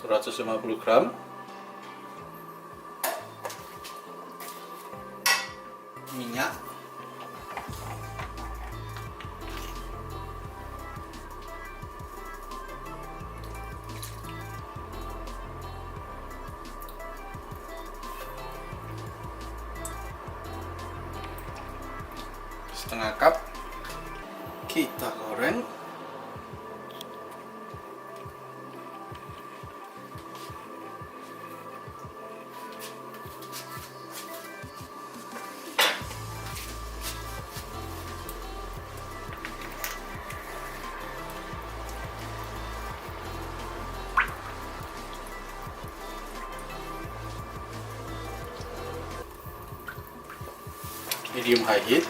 250 gram, minyak, setengah cup. Kita goreng. Medium high heat.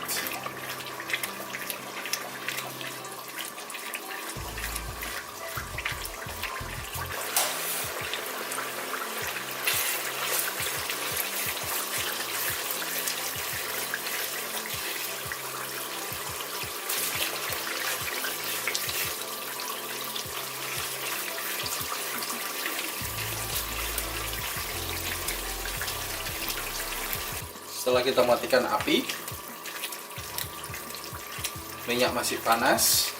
Setelah kita matikan api, minyak masih panas,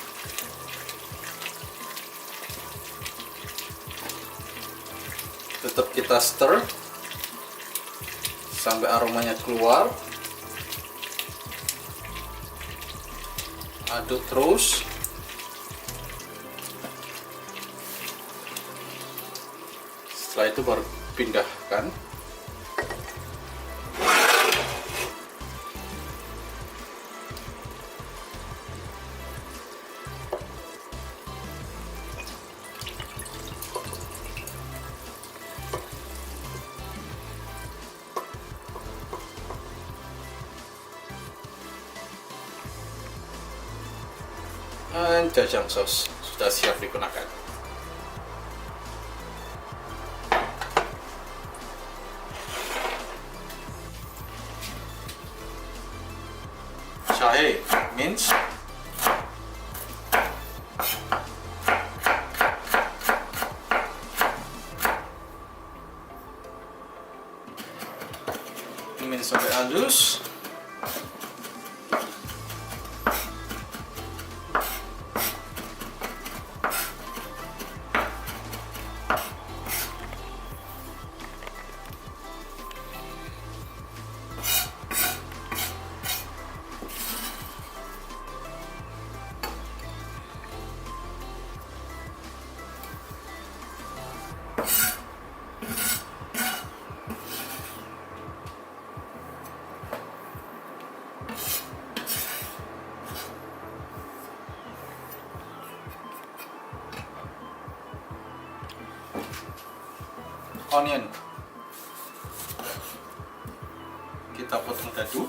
tetap kita stir sampai aromanya keluar. Aduk terus. Setelah itu baru pindahkan. Dan jajang sos sudah siap digunakan. Jahe mince, mince sampai halus. Onion kita potong dadu.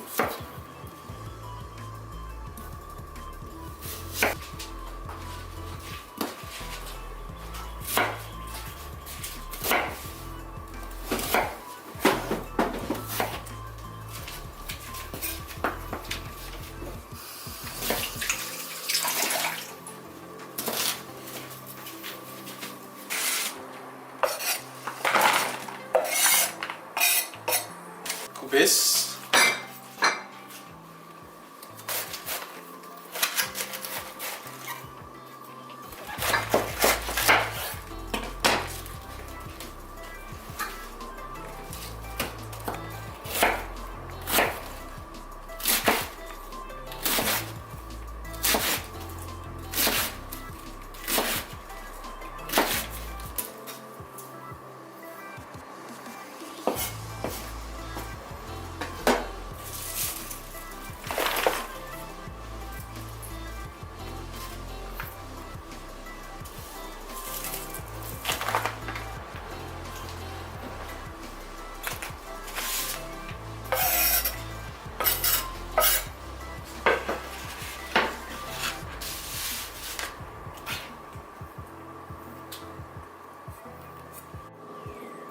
Kubis.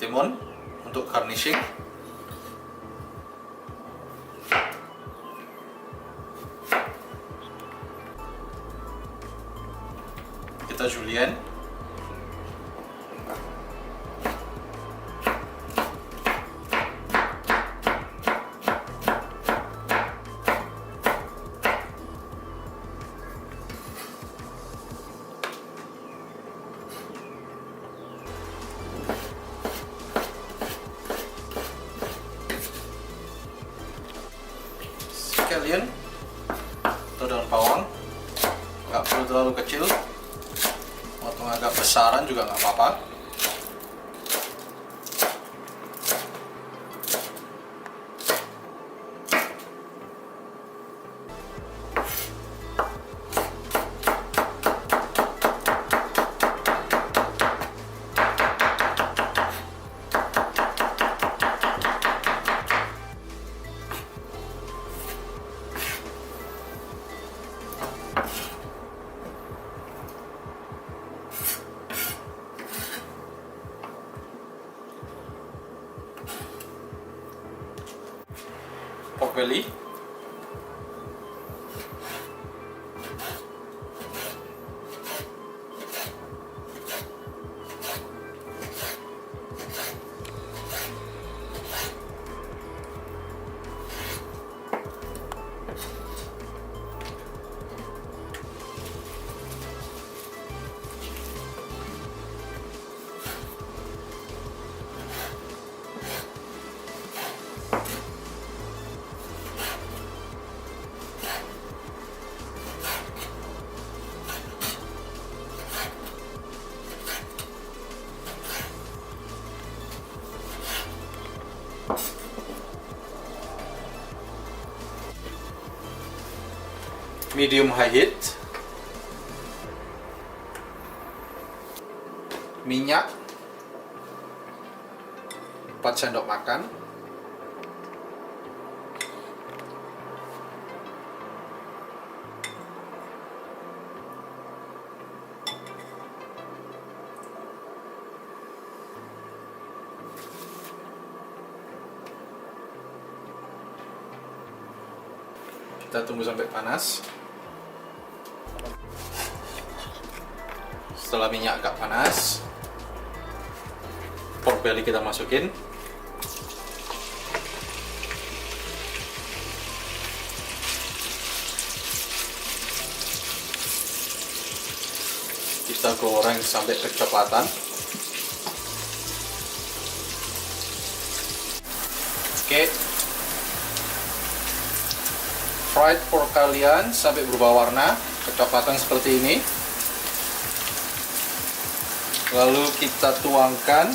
Timun untuk garnishing. Kita julienne. scallion atau daun bawang, nggak perlu terlalu kecil, potong agak besaran juga nggak apa-apa. Pork belly, medium high heat, minyak 4 sendok makan, kita tunggu sampai panas. Setelah minyak agak panas, pork belly kita masukin. Kita goreng sampai kecoklatan. Oke, fried pork kalian sampai berubah warna kecoklatan seperti ini. Lalu kita tuangkan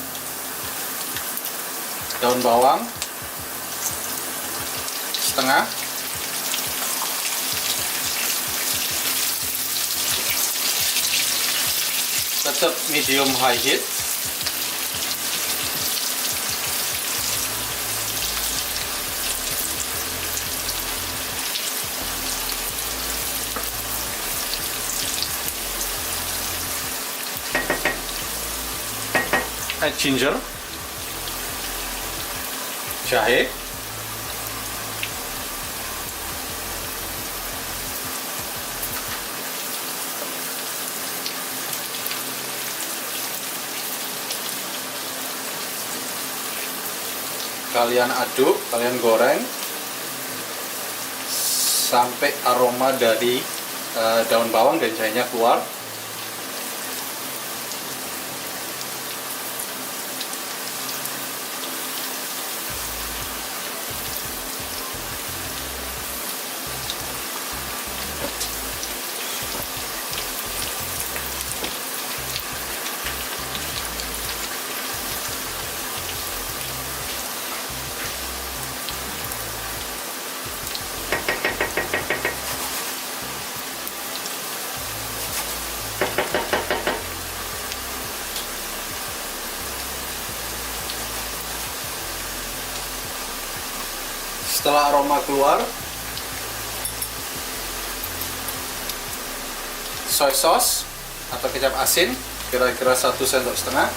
daun bawang setengah, tetap medium high heat. Add ginger, jahe, kalian aduk, kalian goreng sampai aroma dari daun bawang dan jahenya keluar. Setelah aroma keluar, soy sauce atau kecap asin kira-kira 1,5 sendok.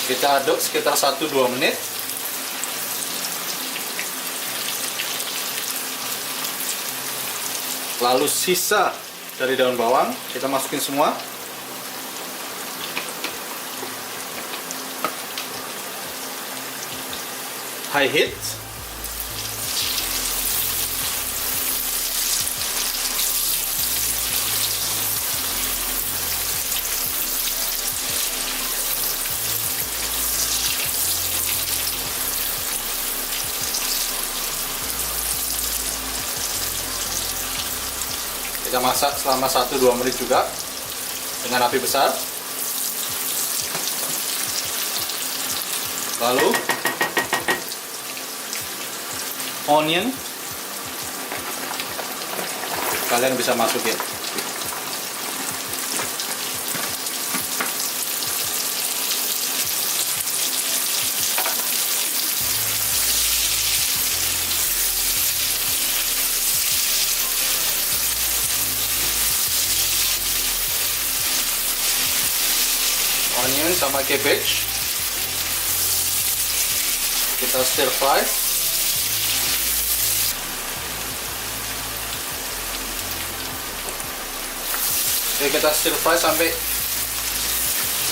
Kita aduk sekitar 1-2 menit. Lalu sisa dari daun bawang kita masukin semua. High heat. Kita masak selama 1-2 menit juga dengan api besar. Lalu onion kalian bisa masukin. Onion sama cabbage kita stir fry. Oke, kita stir fry sampai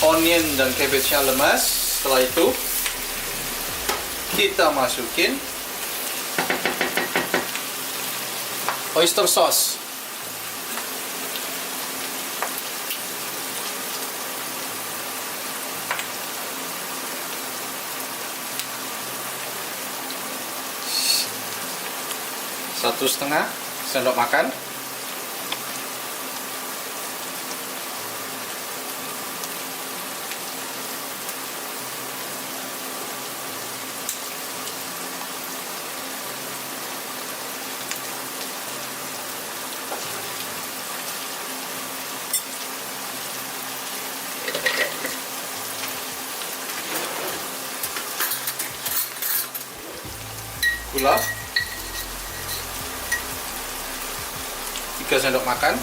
onion dan cabbage-nya lemas. Setelah itu kita masukin oyster sauce. Satu setengah sendok makan. Gula 3 sendok makan.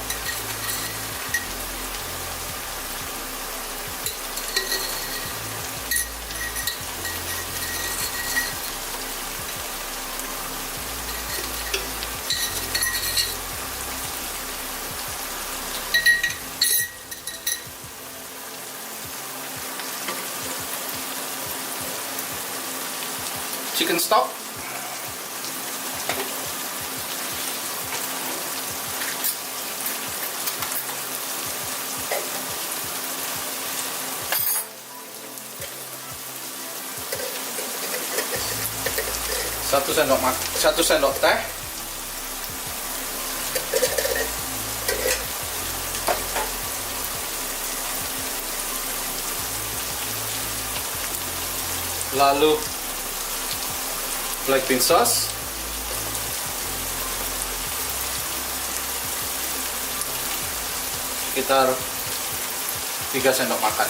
Chicken stock. Satu sendok teh. Lalu black bean sauce. Sekitar 3 sendok makan.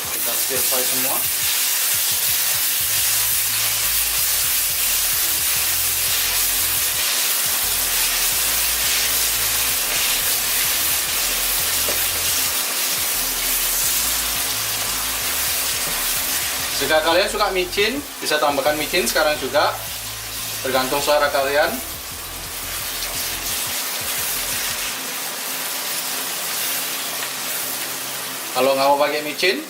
Kita stir fry semua. Jika kalian suka micin, bisa tambahkan micin sekarang juga, tergantung selera kalian. Kalau nggak mau pakai micin,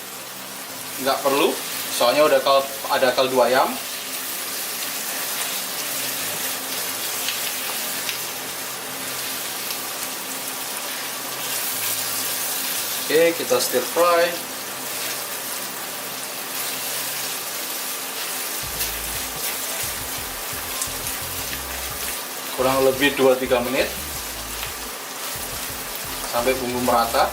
nggak perlu, soalnya udah ada kaldu ayam. Oke, kita stir fry. Kurang lebih 2-3 menit sampai bumbu merata.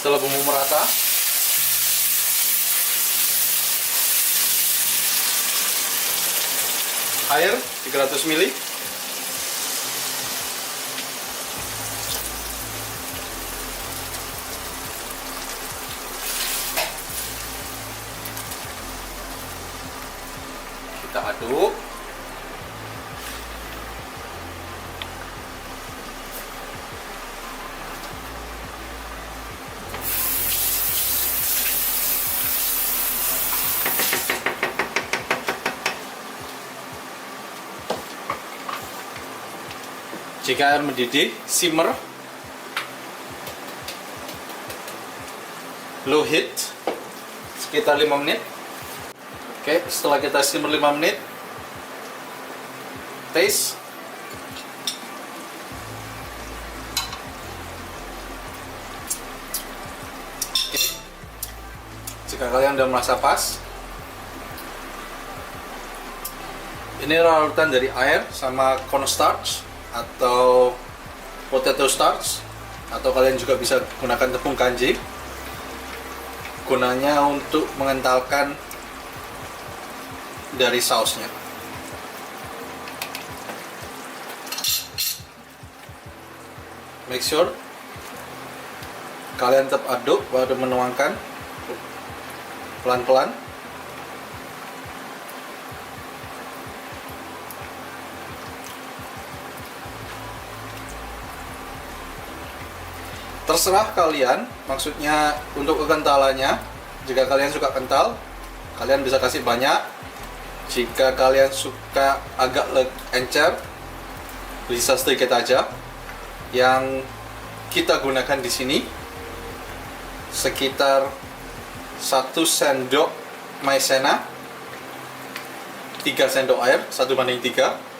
Setelah bumbu merata, air 300 ml, kita aduk. Jika air mendidih, simmer, low heat, sekitar 5 menit. Oke, setelah kita simmer 5 menit, taste. Oke. Jika kalian udah merasa pas, ini larutan dari air sama cornstarch atau potato starch, atau kalian juga bisa gunakan tepung kanji. Gunanya untuk mengentalkan dari sausnya. Make sure kalian tetap aduk baru menuangkan pelan-pelan. Terserah kalian, maksudnya untuk kekentalannya. Jika kalian suka kental, kalian bisa kasih banyak. Jika kalian suka agak encer, bisa sedikit aja. Yang kita gunakan di sini sekitar 1 sendok maizena, 3 sendok air, 1:3.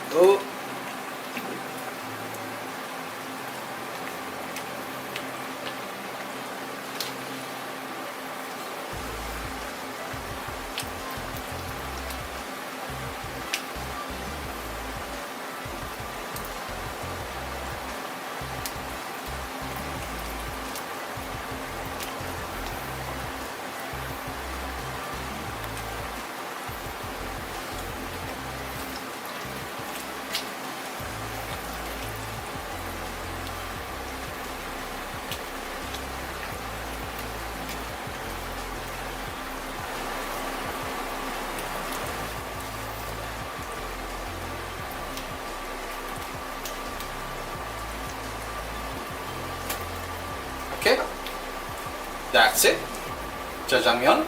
Tuh. Okay, that's it. Jajangmyeon